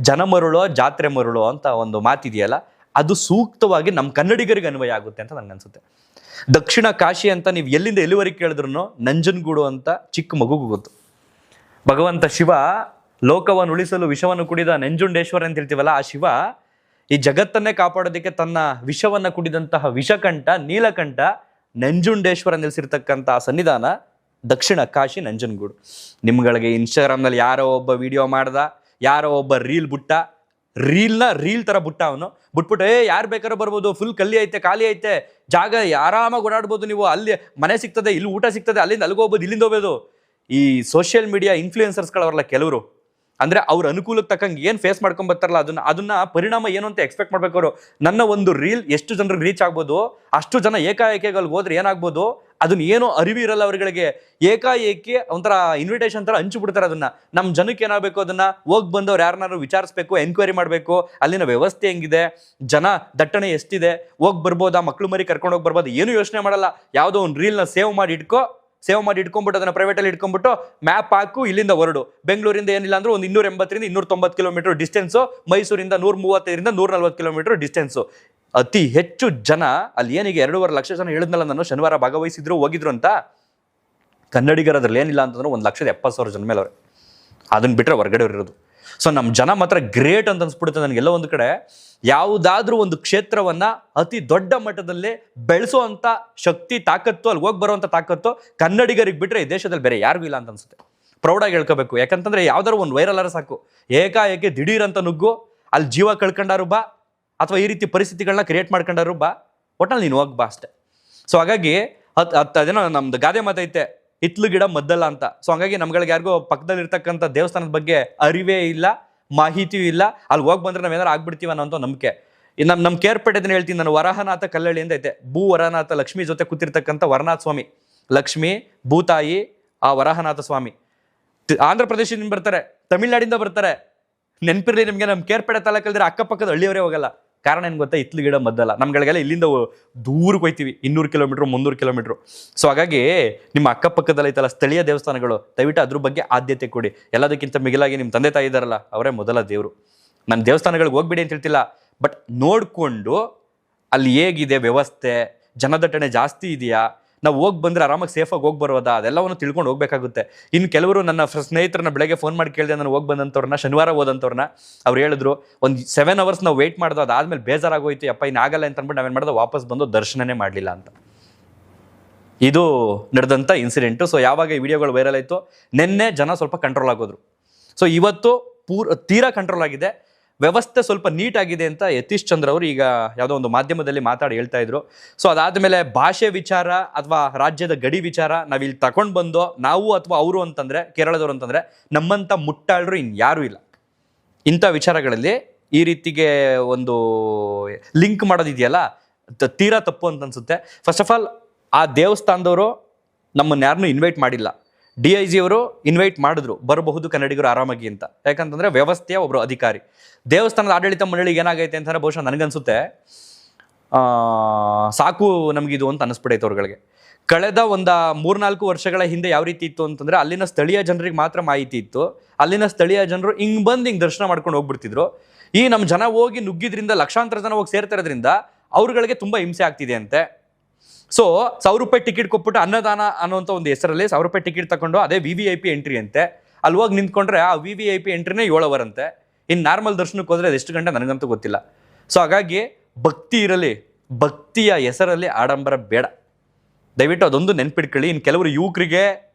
ಜನ ಮರುಳೋ ಜಾತ್ರೆ ಮರುಳೋ ಅಂತ ಒಂದು ಮಾತಿದೆಯಲ್ಲ, ಅದು ಸೂಕ್ತವಾಗಿ ನಮ್ಮ ಕನ್ನಡಿಗರಿಗೆ ಅನ್ವಯ ಆಗುತ್ತೆ ಅಂತ ನನಗನ್ಸುತ್ತೆ. ದಕ್ಷಿಣ ಕಾಶಿ ಅಂತ ನೀವು ಎಲ್ಲಿಂದ ಎಲ್ಲಿವರೆಗೆ ಕೇಳಿದ್ರು ನಂಜನಗೂಡು ಅಂತ ಚಿಕ್ಕ ಮಗುಗೂ ಗೊತ್ತು. ಭಗವಂತ ಶಿವ ಲೋಕವನ್ನು ಉಳಿಸಲು ವಿಷವನ್ನು ಕುಡಿದ ನಂಜುಂಡೇಶ್ವರ ಅಂತ ಹೇಳ್ತೀವಲ್ಲ, ಆ ಶಿವ ಈ ಜಗತ್ತನ್ನೇ ಕಾಪಾಡೋದಕ್ಕೆ ತನ್ನ ವಿಷವನ್ನು ಕುಡಿದಂತಹ ವಿಷಕಂಠ ನೀಲಕಂಠ ನಂಜುಂಡೇಶ್ವರ ನಿಲ್ಲಿಸಿರ್ತಕ್ಕಂಥ ಸನ್ನಿಧಾನ ದಕ್ಷಿಣ ಕಾಶಿ ನಂಜನಗೂಡು. ನಿಮ್ಗಳಿಗೆ ಇನ್ಸ್ಟಾಗ್ರಾಮ್ನಲ್ಲಿ ಯಾರೋ ಒಬ್ಬ ವಿಡಿಯೋ ಮಾಡ್ದ, ಯಾರೋ ಒಬ್ಬ ರೀಲ್ ತರ ಬುಟ್ಟ, ಅವನು ಬಿಟ್ಬಿಟ್ಟು ಯಾರು ಬೇಕಾದ್ರೂ ಬರ್ಬೋದು, ಫುಲ್ ಕಲ್ಲಿ ಐತೆ, ಖಾಲಿ ಐತೆ ಜಾಗ, ಆರಾಮಾಗಿ ಓಡಾಡ್ಬೋದು, ನೀವು ಅಲ್ಲಿ ಮನೆ ಸಿಗ್ತದೆ, ಇಲ್ಲಿ ಊಟ ಸಿಗ್ತದೆ, ಅಲ್ಲಿಂದ ಅಲ್ಲಿಗೆ ಹೋಗ್ಬೋದು, ಇಲ್ಲಿಂದ ಹೋಗ್ಬೋದು. ಈ ಸೋಷಿಯಲ್ ಮೀಡಿಯಾ ಇನ್ಫ್ಲೂಯೆನ್ಸರ್ಸ್ಗಳವರಲ್ಲ ಕೆಲವರು, ಅಂದ್ರೆ ಅವ್ರ ಅನುಕೂಲಕ್ಕೆ ತಕ್ಕಂಗೆ ಏನು ಫೇಸ್ ಮಾಡ್ಕೊಂಡ್ ಬರ್ತಾರಲ್ಲ, ಅದನ್ನ ಪರಿಣಾಮ ಏನು ಅಂತ ಎಕ್ಸ್ಪೆಕ್ಟ್ ಮಾಡ್ಬೇಕು ಅವರು. ನನ್ನ ಒಂದು ರೀಲ್ ಎಷ್ಟು ಜನರಿಗೆ ರೀಚ್ ಆಗ್ಬೋದು, ಅಷ್ಟು ಜನ ಏಕಾಏಕಿಗೆ ಅಲ್ಲಿ ಹೋದ್ರೆ ಏನಾಗ್ಬೋದು, ಅದನ್ನ ಏನೋ ಅರಿವು ಇರಲ್ಲ ಅವರುಗಳಿಗೆ. ಏಕಾಏಕಿ ಒಂಥರ ಇನ್ವಿಟೇಷನ್ ತರ ಹಂಚಿಬಿಡ್ತಾರೆ ಅದನ್ನ. ನಮ್ಮ ಜನಕ್ಕೆ ಏನಾಗಬೇಕು, ಅದನ್ನ ಹೋಗಿ ಬಂದವ್ರು ಯಾರನ್ನಾರು ವಿಚಾರಿಸ್ಬೇಕು, ಎನ್ಕ್ವೈರಿ ಮಾಡಬೇಕು, ಅಲ್ಲಿನ ವ್ಯವಸ್ಥೆ ಹೆಂಗಿದೆ, ಜನ ದಟ್ಟಣೆ ಎಷ್ಟಿದೆ, ಹೋಗಿ ಬರ್ಬೋದಾ, ಮಕ್ಳು ಮರಿ ಕರ್ಕೊಂಡು ಹೋಗಿ ಬರ್ಬೋದು, ಏನು ಯೋಚನೆ ಮಾಡಲ್ಲ. ಯಾವುದೋ ಒಂದು ರೀಲ್ನ ಸೇವ್ ಮಾಡಿ ಇಟ್ಕೊಂಡ್ಬಿಟ್ಟು ಅದನ್ನ ಪ್ರೈವೇಟಲ್ಲಿ ಇಟ್ಕೊಂಡ್ಬಿಟ್ಟು ಮ್ಯಾಪ್ ಹಾಕು, ಇಲ್ಲಿಂದ ಹೊರಡು. ಬೆಂಗಳೂರಿಂದ ಏನಿಲ್ಲ ಅಂದ್ರೆ ಒಂದು 280 290 ಕಿಲೋಮೀಟರ್ ಡಿಸ್ಟೆನ್ಸು, ಮೈಸೂರಿಂದ 135 140 ಕಿಲೋಮೀಟರ್ ಡಿಸ್ಟೆನ್ಸು. ಅತಿ ಹೆಚ್ಚು ಜನ ಅಲ್ಲಿ ಏನಿಗೆ 2.5 ಲಕ್ಷ ಜನ ಹೇಳಿದ್ನಲ್ಲ ನಾನು ಶನಿವಾರ ಭಾಗವಹಿಸಿದ್ರು, ಹೋಗಿದ್ರು ಅಂತ. ಕನ್ನಡಿಗರ ಅದ್ರಲ್ಲಿ ಏನಿಲ್ಲ ಅಂತಂದ್ರೆ 1,70,000 ಜನ ಮೇಲೆ ಅವ್ರೆ. ಅದನ್ನ ಬಿಟ್ರೆ ಹೊರಗಡೆ ಇರೋದು. ಸೊ ನಮ್ಮ ಜನ ಮಾತ್ರ ಗ್ರೇಟ್ ಅಂತ ಅನ್ಸ್ಬಿಡುತ್ತೆ ನನಗೆಲ್ಲ ಒಂದು ಕಡೆ. ಯಾವುದಾದ್ರೂ ಒಂದು ಕ್ಷೇತ್ರವನ್ನ ಅತಿ ದೊಡ್ಡ ಮಟ್ಟದಲ್ಲಿ ಬೆಳೆಸುವಂತ ಶಕ್ತಿ, ತಾಕತ್ತು, ಅಲ್ಲಿ ಹೋಗಿ ಬರುವಂತ ತಾಕತ್ತು ಕನ್ನಡಿಗರಿಗೆ ಬಿಟ್ರೆ ಈ ದೇಶದಲ್ಲಿ ಬೇರೆ ಯಾರಿಗೂ ಇಲ್ಲ ಅಂತ ಅನ್ಸುತ್ತೆ. ಪ್ರೌಡಾಗಿ ಹೇಳ್ಕೋಬೇಕು. ಯಾಕಂತಂದ್ರೆ ಯಾವ್ದಾದ್ರು ಒಂದು ವೈರಲ್ ಆರ ಸಾಕು, ಏಕಾಏಕಿ ದಿಢೀರ್ ಅಂತ ನುಗ್ಗು, ಅಲ್ಲಿ ಜೀವ ಕಳ್ಕೊಂಡಾರು ಬಾ, ಅಥವಾ ಈ ರೀತಿ ಪರಿಸ್ಥಿತಿಗಳನ್ನ ಕ್ರಿಯೇಟ್ ಮಾಡ್ಕೊಂಡಾರು ಬಾ, ಒಟ್ಟಲ್ಲಿ ನೀನು ಹೋಗಿ ಬಾ ಅಷ್ಟೇ. ಸೊ ಹಾಗಾಗಿ ಅದೇನೋ ನಮ್ದು ಗಾದೆ ಮಾತೈತೆ, ಹಿತ್ಲು ಗಿಡ ಮದ್ದಲ್ಲ ಅಂತ. ಸೊ ಹಂಗಾಗಿ ನಮ್ಗಳಿಗೆ ಯಾರಿಗೂ ಪಕ್ಕದಲ್ಲಿ ಇರ್ತಕ್ಕಂಥ ದೇವಸ್ಥಾನದ ಬಗ್ಗೆ ಅರಿವೇ ಇಲ್ಲ, ಮಾಹಿತಿಯೂ ಇಲ್ಲ. ಅಲ್ಲಿ ಹೋಗಿ ಬಂದ್ರೆ ನಾವೇನಾರು ಆಗ್ಬಿಡ್ತೀವ ಅನ್ನೋ ನಂಬಿಕೆ. ನಮ್ಮ ಕೇರ್ಪೇಟೆದನ್ನ ಹೇಳ್ತೀನಿ ನಾನು. ವರಹನಾಥ ಕಲ್ಲಳ್ಳಿ ಅಂತ ಐತೆ. ಭೂ ವರಹನಾಥ ಲಕ್ಷ್ಮಿ ಜೊತೆ ಕೂತಿರ್ತಕ್ಕಂಥ ವರನಾಥ ಸ್ವಾಮಿ, ಲಕ್ಷ್ಮಿ ಭೂತಾಯಿ, ಆ ವರಹನಾಥ ಸ್ವಾಮಿ ಆಂಧ್ರ ಪ್ರದೇಶದಿಂದ ಬರ್ತಾರೆ, ತಮಿಳ್ನಾಡಿಂದ ಬರ್ತಾರೆ. ನೆನಪಿರ್ಲಿ ನಿಮ್ಗೆ, ನಮ್ಮ ಕೇರ್ಪೇಟೆ ತಾಲೂಕಲ್ದಿರ ಅಕ್ಕಪಕ್ಕದ ಹಳ್ಳಿಯವರೇ ಹೋಗಲ್ಲ. ಕಾರಣ ಏನು ಗೊತ್ತಾ? ಹಿತ್ಲು ಗಿಡ ಮದ್ದಲ್ಲ. ನಮ್ಗಳಿಗೆಲ್ಲ ಇಲ್ಲಿಂದ ದೂರಕ್ಕೆ ಹೋಯ್ತೀವಿ, 200 ಕಿಲೋಮೀಟ್ರು 300 ಕಿಲೋಮೀಟ್ರು. ಸೊ ಹಾಗಾಗಿ ನಿಮ್ಮ ಅಕ್ಕಪಕ್ಕದಲ್ಲಿ ಐತಲ್ಲ ಸ್ಥಳೀಯ ದೇವಸ್ಥಾನಗಳು, ದಯವಿಟ್ಟು ಅದ್ರ ಬಗ್ಗೆ ಆದ್ಯತೆ ಕೊಡಿ. ಎಲ್ಲದಕ್ಕಿಂತ ಮಿಗಿಲಾಗಿ ನಿಮ್ಮ ತಂದೆ ತಾಯಿ ಇದ್ದಾರಲ್ಲ, ಅವರೇ ಮೊದಲ ದೇವರು. ನನ್ನ ದೇವಸ್ಥಾನಗಳಿಗೆ ಹೋಗ್ಬಿಡಿ ಅಂತ ಹೇಳ್ತಿಲ್ಲ, ಬಟ್ ನೋಡಿಕೊಂಡು ಅಲ್ಲಿ ಹೇಗಿದೆ ವ್ಯವಸ್ಥೆ, ಜನದಟ್ಟಣೆ ಜಾಸ್ತಿ ಇದೆಯಾ, ನಾವು ಹೋಗಿ ಬಂದರೆ ಆರಾಮಾಗಿ ಸೇಫಾಗಿ ಹೋಗಿ ಬರೋದಾ, ಅದೆಲ್ಲವನ್ನು ತಿಳ್ಕೊಂಡು ಹೋಗ್ಬೇಕಾಗುತ್ತೆ. ಇನ್ನು ಕೆಲವರು ನನ್ನ ಸ್ನೇಹಿತರನ್ನ ಬೆಳಗ್ಗೆ ಫೋನ್ ಮಾಡಿ ಕೇಳಿದೆ, ನಾನು ಹೋಗಿ ಬಂದಂಥವ್ರನ್ನ, ಶನಿವಾರ ಹೋದಂಥವ್ರನ್ನ. ಅವ್ರು ಹೇಳಿದ್ರು, ಒಂದು 7 hours ನಾವು ವೆಯ್ಟ್ ಮಾಡ್ದೋ, ಅದಾದ್ಮೇಲೆ ಬೇಜಾರಾಗೋಯ್ತು, ಅಪ್ಪ ಇನ್ನು ಆಗಲ್ಲ ಅಂತ ಅಂದ್ಬಿಟ್ಟು ನಾವೇನು ಮಾಡಿದೆ, ವಾಪಸ್ ಬಂದು ದರ್ಶನನೇ ಮಾಡಲಿಲ್ಲ ಅಂತ. ಇದು ನಡೆದಂಥ ಇನ್ಸಿಡೆಂಟು. ಸೊ ಯಾವಾಗ ಈ ವಿಡಿಯೋಗಳು ವೈರಲ್ ಆಯಿತು, ನಿನ್ನೆ ಜನ ಸ್ವಲ್ಪ ಕಂಟ್ರೋಲ್ ಆಗೋದ್ರು. ಸೊ ಇವತ್ತು ತೀರಾ ಕಂಟ್ರೋಲ್ ಆಗಿದೆ, ವ್ಯವಸ್ಥೆ ಸ್ವಲ್ಪ ನೀಟಾಗಿದೆ ಅಂತ ಯತೀಶ್ ಚಂದ್ರ ಅವರು ಈಗ ಯಾವುದೋ ಒಂದು ಮಾಧ್ಯಮದಲ್ಲಿ ಮಾತಾಡಿ ಹೇಳ್ತಾ ಇದ್ರು. ಸೊ ಅದಾದಮೇಲೆ ಭಾಷೆ ವಿಚಾರ ಅಥವಾ ರಾಜ್ಯದ ಗಡಿ ವಿಚಾರ ನಾವಿಲ್ಲಿ ತಗೊಂಡು ಬಂದೋ ನಾವು ಅಥವಾ ಅವರು ಅಂತಂದರೆ, ಕೇರಳದವರು ಅಂತಂದರೆ, ನಮ್ಮಂಥ ಮುಟ್ಟಾಳರು ಇನ್ಯಾರೂ ಇಲ್ಲ. ಇಂಥ ವಿಚಾರಗಳಲ್ಲಿ ಈ ರೀತಿಗೆ ಒಂದು ಲಿಂಕ್ ಮಾಡೋದಿದೆಯಲ್ಲ, ತೀರಾ ತಪ್ಪು ಅಂತ ಅನ್ಸುತ್ತೆ. ಫಸ್ಟ್ ಆಫ್ ಆಲ್ ಆ ದೇವಸ್ಥಾನದವರು ನಮ್ಮನ್ನು ಯಾರನ್ನೂ ಇನ್ವೈಟ್ ಮಾಡಿಲ್ಲ. DIG ಅವರು ಇನ್ವೈಟ್ ಮಾಡಿದ್ರು, ಬರಬಹುದು ಕನ್ನಡಿಗರು ಆರಾಮಾಗಿ ಅಂತ. ಯಾಕಂತಂದ್ರೆ ವ್ಯವಸ್ಥೆಯ ಒಬ್ಬರು ಅಧಿಕಾರಿ. ದೇವಸ್ಥಾನದ ಆಡಳಿತ ಮಂಡಳಿಗೆ ಏನಾಗೈತೆ ಅಂತಂದ್ರೆ ಬಹುಶಃ ನನಗನ್ಸುತ್ತೆ ಸಾಕು ನಮಗಿದು ಅಂತ ಅನಿಸ್ಬಿಡೈತೆ ಅವ್ರುಗಳಿಗೆ. ಕಳೆದ ಒಂದು 3-4 ವರ್ಷಗಳ ಹಿಂದೆ ಯಾವ ರೀತಿ ಇತ್ತು ಅಂತಂದ್ರೆ, ಅಲ್ಲಿನ ಸ್ಥಳೀಯ ಜನರಿಗೆ ಮಾತ್ರ ಮಾಹಿತಿ ಇತ್ತು. ಅಲ್ಲಿನ ಸ್ಥಳೀಯ ಜನರು ಹಿಂಗೆ ದರ್ಶನ ಮಾಡ್ಕೊಂಡು ಹೋಗ್ಬಿಡ್ತಿದ್ರು. ಈ ನಮ್ಮ ಜನ ಹೋಗಿ ನುಗ್ಗಿದ್ರಿಂದ, ಲಕ್ಷಾಂತರ ಜನ ಹೋಗಿ ಸೇರ್ತಾ ಇರೋದ್ರಿಂದ ಅವ್ರುಗಳಿಗೆ ತುಂಬ ಹಿಂಸೆ ಆಗ್ತಿದೆ ಅಂತೆ. ಸೊ 1,000 ರೂಪಾಯಿ ಟಿಕೆಟ್ ಕೊಟ್ಬಿಟ್ಟು ಅನ್ನದಾನ ಅನ್ನೋಂಥ ಒಂದು ಹೆಸರಲ್ಲಿ 1,000 ರೂಪಾಯಿ ಟಿಕೆಟ್ ತಗೊಂಡು ಅದೇ VVIP ಎಂಟ್ರಿ ಅಂತೆ. ಅಲ್ಲಿ ಹೋಗಿ ನಿಂತ್ಕೊಂಡ್ರೆ ಆ VVIP ಎಂಟ್ರಿನೇ 7 hour ಅಂತೆ. ಇನ್ನು ನಾರ್ಮಲ್ ದರ್ಶನಕ್ಕೆ ಹೋದ್ರೆ ಅದು ಎಷ್ಟು ಗಂಟೆ ನನಗಂತೂ ಗೊತ್ತಿಲ್ಲ. ಸೊ ಹಾಗಾಗಿ ಭಕ್ತಿ ಇರಲಿ, ಭಕ್ತಿಯ ಹೆಸರಲ್ಲಿ ಆಡಂಬರ ಬೇಡ, ದಯವಿಟ್ಟು ಅದೊಂದು ನೆನ್ಪಿಟ್ಕೊಳ್ಳಿ. ಇನ್ನು ಕೆಲವರು ಯುವಕರಿಗೆ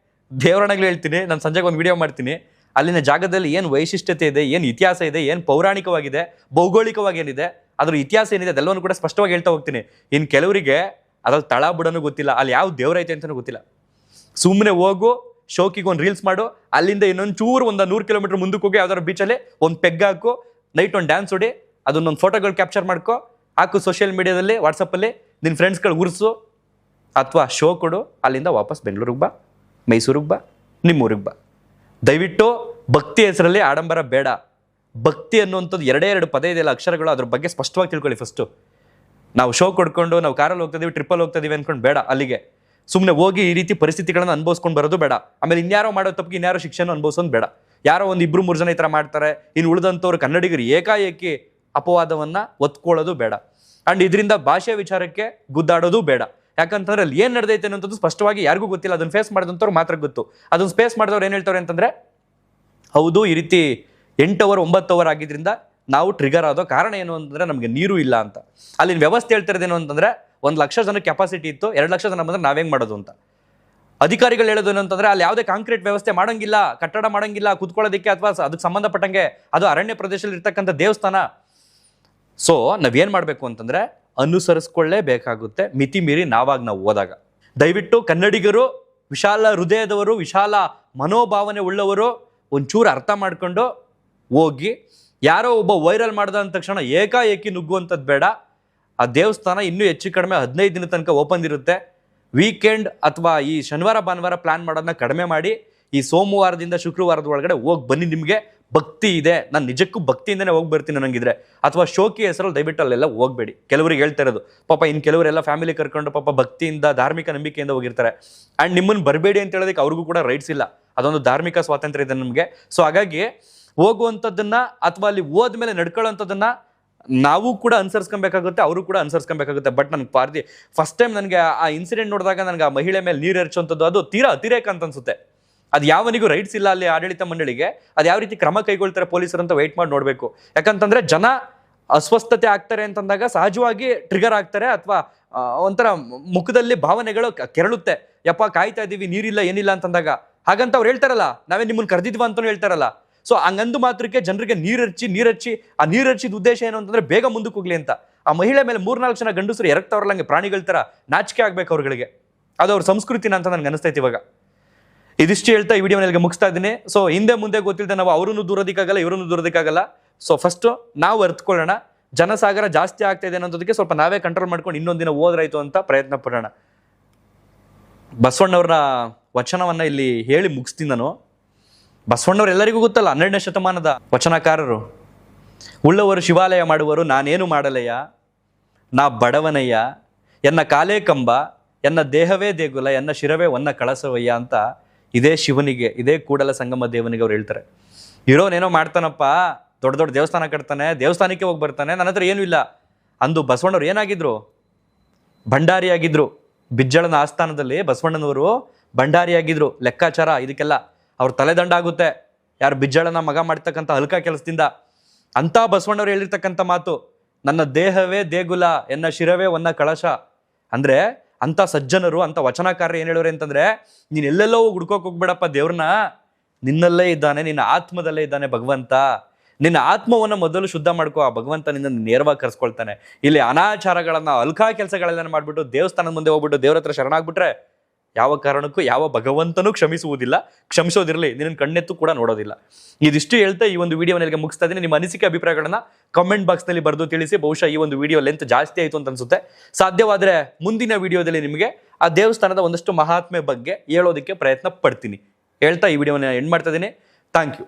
ದೇವರಣಗಳು ಹೇಳ್ತೀನಿ, ನಾನು ಸಂಜೆಗೆ ಒಂದು ವಿಡಿಯೋ ಮಾಡ್ತೀನಿ. ಅಲ್ಲಿನ ಜಾಗದಲ್ಲಿ ಏನು ವೈಶಿಷ್ಟ್ಯತೆ ಇದೆ, ಏನು ಇತಿಹಾಸ ಇದೆ, ಏನು ಪೌರಾಣಿಕವಾಗಿದೆ, ಭೌಗೋಳಿಕವಾಗಿ ಏನಿದೆ, ಅದ್ರ ಇತಿಹಾಸ ಏನಿದೆ, ಅದೆಲ್ಲವನ್ನು ಕೂಡ ಸ್ಪಷ್ಟವಾಗಿ ಹೇಳ್ತಾ ಹೋಗ್ತೀನಿ. ಇನ್ನು ಕೆಲವರಿಗೆ ಅದ್ರಲ್ಲಿ ತಳ ಬುಡನೂ ಗೊತ್ತಿಲ್ಲ, ಅಲ್ಲಿ ಯಾವ ದೇವರೈತೆ ಅಂತಲೂ ಗೊತ್ತಿಲ್ಲ. ಸುಮ್ಮನೆ ಹೋಗು, ಶೋಕಿಗೆ ಒಂದು ರೀಲ್ಸ್ ಮಾಡು, ಅಲ್ಲಿಂದ ಇನ್ನೊಂದು ಚೂರು 100 ಕಿಲೋಮೀಟರ್ ಮುಂದಕ್ಕೆ ಹೋಗಿ ಯಾವ್ದಾದ್ರು ಬೀಚಲ್ಲಿ ಒಂದು ಪೆಗ್ ಹಾಕು, ನೈಟ್ ಒಂದು ಡ್ಯಾನ್ಸ್ ಹೊಡಿ, ಅದನ್ನೊಂದು ಫೋಟೋಗಳು ಕ್ಯಾಪ್ಚರ್ ಮಾಡ್ಕೊ, ಹಾಕು ಸೋಷಿಯಲ್ ಮೀಡಿಯಾದಲ್ಲಿ, ವಾಟ್ಸಪ್ಪಲ್ಲಿ ನಿನ್ನ ಫ್ರೆಂಡ್ಸ್ಗಳು ಉರ್ಸು, ಅಥವಾ ಶೋ ಕೊಡು, ಅಲ್ಲಿಂದ ವಾಪಸ್ ಬೆಂಗಳೂರಿಗೆ ಬಾ, ಮೈಸೂರಿಗೆ ಬಾ, ನಿಮ್ಮೂರಿಗೆ ಬಾ. ದಯವಿಟ್ಟು ಭಕ್ತಿ ಹೆಸರಲ್ಲಿ ಆಡಂಬರ ಬೇಡ. ಭಕ್ತಿ ಅನ್ನುವಂಥದ್ದು 2 ಪದ ಇದೆಯಲ್ಲ, ಅಕ್ಷರಗಳು, ಅದ್ರ ಬಗ್ಗೆ ಸ್ಪಷ್ಟವಾಗಿ ತಿಳ್ಕೊಳ್ಳಿ. ಫಸ್ಟು ನಾವು ಶೋ ಕೊಡ್ಕೊಂಡು ನಾವು ಕಾರಲ್ಲಿ ಹೋಗ್ತಿದ್ದೀವಿ, ಟ್ರಿಪ್ಪಲ್ಲಿ ಹೋಗ್ತಿದ್ದೀವಿ ಅಂದ್ಕೊಂಡು ಬೇಡ. ಅಲ್ಲಿಗೆ ಸುಮ್ಮನೆ ಹೋಗಿ ಈ ರೀತಿ ಪರಿಸ್ಥಿತಿಗಳನ್ನು ಅನುಭವಿಸ್ಕೊಂಡು ಬರೋದು ಬೇಡ. ಆಮೇಲೆ ಇನ್ಯಾರೋ ಮಾಡೋ ತಪ್ಪಿಗೆ ಇನ್ಯಾರೋ ಶಿಕ್ಷಣ ಅನುಭವಿಸೋದು ಬೇಡ. ಯಾರೋ 1-2-3 ಜನ ಈ ಥರ ಮಾಡ್ತಾರೆ, ಇನ್ನು ಉಳಿದಂಥವ್ರು ಕನ್ನಡಿಗರು ಏಕಾಏಕಿ ಅಪವಾದವನ್ನು ಒತ್ಕೊಳ್ಳೋದು ಬೇಡ. ಆ್ಯಂಡ್ ಇದರಿಂದ ಭಾಷೆ ವಿಚಾರಕ್ಕೆ ಗುದ್ದಾಡೋದು ಬೇಡ. ಯಾಕಂತಂದ್ರೆ ಅಲ್ಲಿ ಏನು ನಡೆದೈತೆ ಅನ್ನೋಂಥದ್ದು ಸ್ಪಷ್ಟವಾಗಿ ಯಾರಿಗೂ ಗೊತ್ತಿಲ್ಲ. ಅದನ್ನು ಫೇಸ್ ಮಾಡಿದಂಥವ್ರು ಮಾತ್ರ ಗೊತ್ತು. ಅದನ್ನು ಫೇಸ್ ಮಾಡಿದವ್ರು ಏನು ಹೇಳ್ತಾರೆ ಅಂತಂದರೆ, ಹೌದು ಈ ರೀತಿ 8 hour 9 hour ಆಗಿದ್ರಿಂದ ನಾವು ಟ್ರಿಗರ್ ಆದೋ ಕಾರಣ ಏನು ಅಂತಂದರೆ ನಮಗೆ ನೀರು ಇಲ್ಲ ಅಂತ. ಅಲ್ಲಿನ ವ್ಯವಸ್ಥೆ ಹೇಳ್ತಿರೋದೇನು ಅಂತಂದರೆ, 1 ಲಕ್ಷ ಜನ ಕೆಪಾಸಿಟಿ ಇತ್ತು, 2 ಲಕ್ಷ ಜನ ಬಂದರೆ ನಾವೇಂಗೆ ಮಾಡೋದು ಅಂತ. ಅಧಿಕಾರಿಗಳು ಹೇಳೋದು ಏನು ಅಂತಂದರೆ, ಅಲ್ಲಿ ಯಾವುದೇ ಕಾಂಕ್ರೀಟ್ ವ್ಯವಸ್ಥೆ ಮಾಡೋಂಗಿಲ್ಲ, ಕಟ್ಟಡ ಮಾಡೋಂಗಿಲ್ಲ ಕೂತ್ಕೊಳ್ಳೋದಕ್ಕೆ, ಅಥವಾ ಅದಕ್ಕೆ ಸಂಬಂಧಪಟ್ಟಂಗೆ ಅದು ಅರಣ್ಯ ಪ್ರದೇಶದಲ್ಲಿ ಇರ್ತಕ್ಕಂಥ ದೇವಸ್ಥಾನ. ಸೊ ನಾವೇನು ಮಾಡಬೇಕು ಅಂತಂದರೆ ಅನುಸರಿಸ್ಕೊಳ್ಳೇಬೇಕಾಗುತ್ತೆ, ಮಿತಿ ಮೀರಿ ನಾವು ಹೋದಾಗ. ದಯವಿಟ್ಟು ಕನ್ನಡಿಗರು, ವಿಶಾಲ ಹೃದಯದವರು, ವಿಶಾಲ ಮನೋಭಾವನೆ ಉಳ್ಳವರು ಒಂಚೂರು ಅರ್ಥ ಮಾಡ್ಕೊಂಡು ಹೋಗಿ. ಯಾರೋ ಒಬ್ಬ ವೈರಲ್ ಮಾಡ್ದ ಅಂದ ತಕ್ಷಣ ಏಕಾಏಕಿ ನುಗ್ಗುವಂಥದ್ದು ಬೇಡ. ಆ ದೇವಸ್ಥಾನ ಇನ್ನೂ ಹೆಚ್ಚು ಕಡಿಮೆ 15 ದಿನ ತನಕ ಓಪನ್ ಇರುತ್ತೆ. ವೀಕೆಂಡ್ ಅಥವಾ ಈ ಶನಿವಾರ ಭಾನುವಾರ ಪ್ಲಾನ್ ಮಾಡೋದನ್ನ ಕಡಿಮೆ ಮಾಡಿ ಈ ಸೋಮವಾರದಿಂದ ಶುಕ್ರವಾರದ ಒಳಗಡೆ ಹೋಗಿ ಬನ್ನಿ. ನಿಮಗೆ ಭಕ್ತಿ ಇದೆ, ನಾನು ನಿಜಕ್ಕೂ ಭಕ್ತಿಯಿಂದನೇ ಹೋಗಿ ಬರ್ತೀನಿ ನನಗಿದ್ರೆ, ಅಥವಾ ಶೋಕಿ ಹೆಸರಲ್ಲಿ ದಯವಿಟ್ಟು ಅಲ್ಲೆಲ್ಲ ಹೋಗ್ಬೇಡಿ. ಕೆಲವರಿಗೆ ಹೇಳ್ತಾ ಇರೋದು ಪಾಪ, ಇನ್ನು ಕೆಲವರೆಲ್ಲ ಫ್ಯಾಮಿಲಿ ಕರ್ಕೊಂಡು ಪಾಪ ಭಕ್ತಿಯಿಂದ ಧಾರ್ಮಿಕ ನಂಬಿಕೆಯಿಂದ ಹೋಗಿರ್ತಾರೆ. ಆ್ಯಂಡ್ ನಿಮ್ಮನ್ನು ಬರಬೇಡಿ ಅಂತ ಹೇಳೋದಕ್ಕೆ ಅವ್ರಿಗೂ ಕೂಡ ರೈಟ್ಸ್ ಇಲ್ಲ, ಅದೊಂದು ಧಾರ್ಮಿಕ ಸ್ವಾತಂತ್ರ್ಯ ಇದೆ ನಮಗೆ. ಸೊ ಹಾಗಾಗಿ ಹೋಗುವಂಥದ್ದನ್ನ ಅಥವಾ ಅಲ್ಲಿ ಹೋದ್ಮೇಲೆ ನಡ್ಕೊಳ್ಳೋಂಥದ್ದನ್ನ ನಾವು ಕೂಡ ಅನುಸರಿಸ್ಕೊಬೇಕಾಗುತ್ತೆ, ಅವರು ಕೂಡ ಅನುಸರಿಸ್ಕೊಬೇಕಾಗುತ್ತೆ. ಬಟ್ ನನಗೆ ಫಸ್ಟ್ ಟೈಮ್ ನನಗೆ ಆ ಇನ್ಸಿಡೆಂಟ್ ನೋಡಿದಾಗ ನನಗೆ ಆ ಮಹಿಳೆ ಮೇಲೆ ನೀರು ಎರಚುವಂಥದ್ದು ಅದು ತೀರಾ ಅತಿರೇಕ ಅಂತ ಅನ್ಸುತ್ತೆ. ಅದು ಯಾವನಿಗೂ ರೈಟ್ಸ್ ಇಲ್ಲ ಅಲ್ಲಿ ಆಡಳಿತ ಮಂಡಳಿಗೆ. ಅದು ಯಾವ ರೀತಿ ಕ್ರಮ ಕೈಗೊಳ್ತಾರೆ ಪೊಲೀಸರು ಅಂತ ವೆಯ್ಟ್ ಮಾಡಿ ನೋಡಬೇಕು. ಯಾಕಂತಂದ್ರೆ ಜನ ಅಸ್ವಸ್ಥತೆ ಆಗ್ತಾರೆ ಅಂತಂದಾಗ ಸಹಜವಾಗಿ ಟ್ರಿಗರ್ ಆಗ್ತಾರೆ, ಅಥವಾ ಒಂಥರ ಮುಖದಲ್ಲಿ ಭಾವನೆಗಳು ಕೆರಳುತ್ತೆ. ಯಪ್ಪ ಕಾಯ್ತಾ ಇದೀವಿ, ನೀರಿಲ್ಲ ಏನಿಲ್ಲ ಅಂತಂದಾಗ. ಹಾಗಂತ ಅವ್ರು ಹೇಳ್ತಾರಲ್ಲ, ನಾವೇ ನಿಮ್ಮನ್ನು ಕರೆದಿದ್ವಾ ಅಂತಲೂ ಹೇಳ್ತಾರಲ್ಲ. ಸೊ ಹಂಗಂದು ಮಾತ್ರಕ್ಕೆ ಜನರಿಗೆ ನೀರಚ್ಚಿ ಆ ನೀರಚ್ಚಿದ ಉದ್ದೇಶ ಏನು ಅಂತಂದ್ರೆ ಬೇಗ ಮುಂದಕ್ಕೆ ಹೋಗ್ಲಿ ಅಂತ. ಆ ಮಹಿಳೆ ಮೇಲೆ 3-4 ಜನ ಗಂಡಸರು ಎರಗ್ತಾವ್ರಲ್ಲ ಹಂಗೆ ಪ್ರಾಣಿಗಳ ಥರ, ನಾಚಿಕೆ ಆಗ್ಬೇಕು ಅವ್ರಗಳಿಗೆ. ಅದು ಅವ್ರ ಸಂಸ್ಕೃತಿನ ಅಂತ ನನ್ಗೆ ಅನಿಸ್ತೈತಿ ಇವಾಗ. ಇದಿಷ್ಟು ಹೇಳ್ತಾ ಈ ವಿಡಿಯೋನಲ್ಲಿ ಮುಗಿಸ್ತಾ ಇದ್ದೀನಿ. ಸೊ ಹಿಂದೆ ಮುಂದೆ ಗೊತ್ತಿಲ್ಲದೆ ನಾವು ಅವ್ರನ್ನು ದೂರೋದಕ್ಕಾಗಲ್ಲ, ಇವರನ್ನು ದೂರೋದಕ್ಕಾಗಲ್ಲ. ಸೊ ಫಸ್ಟು ನಾವು ಅರ್ಥಕೊಳ್ಳೋಣ, ಜನಸಾಗರ ಜಾಸ್ತಿ ಆಗ್ತಾ ಇದೆ ಅನ್ನೋದಕ್ಕೆ ಸ್ವಲ್ಪ ನಾವೇ ಕಂಟ್ರೋಲ್ ಮಾಡ್ಕೊಂಡು ಇನ್ನೊಂದಿನ ಹೋದ್ರಾಯ್ತು ಅಂತ ಪ್ರಯತ್ನ ಪಡೋಣ. ಬಸವಣ್ಣವ್ರ ವಚನವನ್ನ ಇಲ್ಲಿ ಹೇಳಿ ಮುಗಿಸ್ತೀನಿ ನಾನು. ಬಸವಣ್ಣವ್ರು ಎಲ್ಲರಿಗೂ ಗೊತ್ತಲ್ಲ, 12ನೇ ಶತಮಾನದ ವಚನಕಾರರು. ಉಳ್ಳವರು ಶಿವಾಲಯ ಮಾಡುವರು, ನಾನೇನು ಮಾಡಲಯ್ಯ, ನಾ ಬಡವನಯ್ಯ, ಎನ್ನ ಕಾಲೇ ಕಂಬ, ಎನ್ನ ದೇಹವೇ ದೇಗುಲ, ಎನ್ನ ಶಿರವೇ ಒನ್ನ ಕಳಸವಯ್ಯ ಅಂತ ಇದೇ ಶಿವನಿಗೆ, ಇದೇ ಕೂಡಲ ಸಂಗಮ ದೇವನಿಗೆ ಅವ್ರು ಹೇಳ್ತಾರೆ. ಇರೋನೇನೋ ಮಾಡ್ತಾನಪ್ಪ, ದೊಡ್ಡ ದೊಡ್ಡ ದೇವಸ್ಥಾನ ಕಟ್ತಾನೆ, ದೇವಸ್ಥಾನಕ್ಕೆ ಹೋಗಿ ಬರ್ತಾನೆ, ನನ್ನ ಹತ್ರ ಏನೂ ಇಲ್ಲ. ಅಂದು ಬಸವಣ್ಣವ್ರು ಏನಾಗಿದ್ರು? ಭಂಡಾರಿಯಾಗಿದ್ರು. ಬಿಜ್ಜಳನ ಆಸ್ಥಾನದಲ್ಲಿ ಬಸವಣ್ಣನವರು ಭಂಡಾರಿಯಾಗಿದ್ರು. ಲೆಕ್ಕಾಚಾರ ಇದಕ್ಕೆಲ್ಲ ಅವ್ರ ತಲೆದಂಡ ಆಗುತ್ತೆ, ಯಾರು ಬಿಜ್ಜಳನ ಮಗ ಮಾಡ್ತಕ್ಕಂಥ ಹಲ್ಕ ಕೆಲಸದಿಂದ. ಅಂತ ಬಸವಣ್ಣವ್ರು ಹೇಳಿರ್ತಕ್ಕಂಥ ಮಾತು, ನನ್ನ ದೇಹವೇ ದೇಗುಲ, ಎನ್ನ ಶಿರವೇ ಒನ್ನ ಕಳಶ. ಅಂದ್ರೆ ಅಂತ ಸಜ್ಜನರು, ಅಂತ ವಚನಕಾರರು ಏನ್ ಹೇಳೋರು ಅಂತಂದ್ರೆ, ನೀನ್ ಎಲ್ಲೆಲ್ಲೋ ಹುಡ್ಕೋಕ್ ಹೋಗ್ಬೇಡಪ್ಪ ದೇವ್ರನ್ನ, ನಿನ್ನಲ್ಲೇ ಇದ್ದಾನೆ, ನಿನ್ನ ಆತ್ಮದಲ್ಲೇ ಇದ್ದಾನೆ ಭಗವಂತ. ನಿನ್ನ ಆತ್ಮವನ್ನ ಮೊದಲು ಶುದ್ಧ ಮಾಡ್ಕೋ, ಆ ಭಗವಂತ ನಿನ್ನ ನೇರವಾಗಿ ಕರ್ಸ್ಕೊಳ್ತಾನೆ. ಇಲ್ಲಿ ಅನಾಚಾರಗಳನ್ನ, ಅಲ್ಕಾ ಕೆಲಸಗಳೆಲ್ಲ ಮಾಡ್ಬಿಟ್ಟು ದೇವಸ್ಥಾನದ ಮುಂದೆ ಹೋಗ್ಬಿಟ್ಟು ದೇವ್ರ ಹತ್ರ ಶರಣಾಗ್ಬಿಟ್ರೆ ಯಾವ ಕಾರಣಕ್ಕೂ ಯಾವ ಭಗವಂತನೂ ಕ್ಷಮಿಸುವುದಿಲ್ಲ, ಕ್ಷಮಿಸೋದಿರಲಿ, ನಿನ್ನ ಕಣ್ಣೆತ್ತು ಕೂಡ ನೋಡೋದಿಲ್ಲ. ಇದಿಷ್ಟು ಹೇಳ್ತಾ ಈ ಒಂದು ವಿಡಿಯೋನಿಗೆ ಮುಗಿಸ್ತಾ ಇದ್ದೀನಿ. ನಿಮ್ಮ ಅನಿಸಿಕೆ ಅಭಿಪ್ರಾಯಗಳನ್ನ ಕಮೆಂಟ್ ಬಾಕ್ಸ್ನಲ್ಲಿ ಬರೆದು ತಿಳಿಸಿ. ಬಹುಶಃ ಈ ಒಂದು ವಿಡಿಯೋ ಲೆಂತ್ ಜಾಸ್ತಿ ಆಯಿತು ಅಂತ ಅನ್ಸುತ್ತೆ. ಸಾಧ್ಯವಾದರೆ ಮುಂದಿನ ವಿಡಿಯೋದಲ್ಲಿ ನಿಮಗೆ ಆ ದೇವಸ್ಥಾನದ ಒಂದಷ್ಟು ಮಹಾತ್ಮೆ ಬಗ್ಗೆ ಹೇಳೋದಕ್ಕೆ ಪ್ರಯತ್ನ ಪಡ್ತೀನಿ ಹೇಳ್ತಾ ಈ ವಿಡಿಯೋನ ಎಂಡ್ ಮಾಡ್ತಾ ಇದ್ದೀನಿ. Thank you.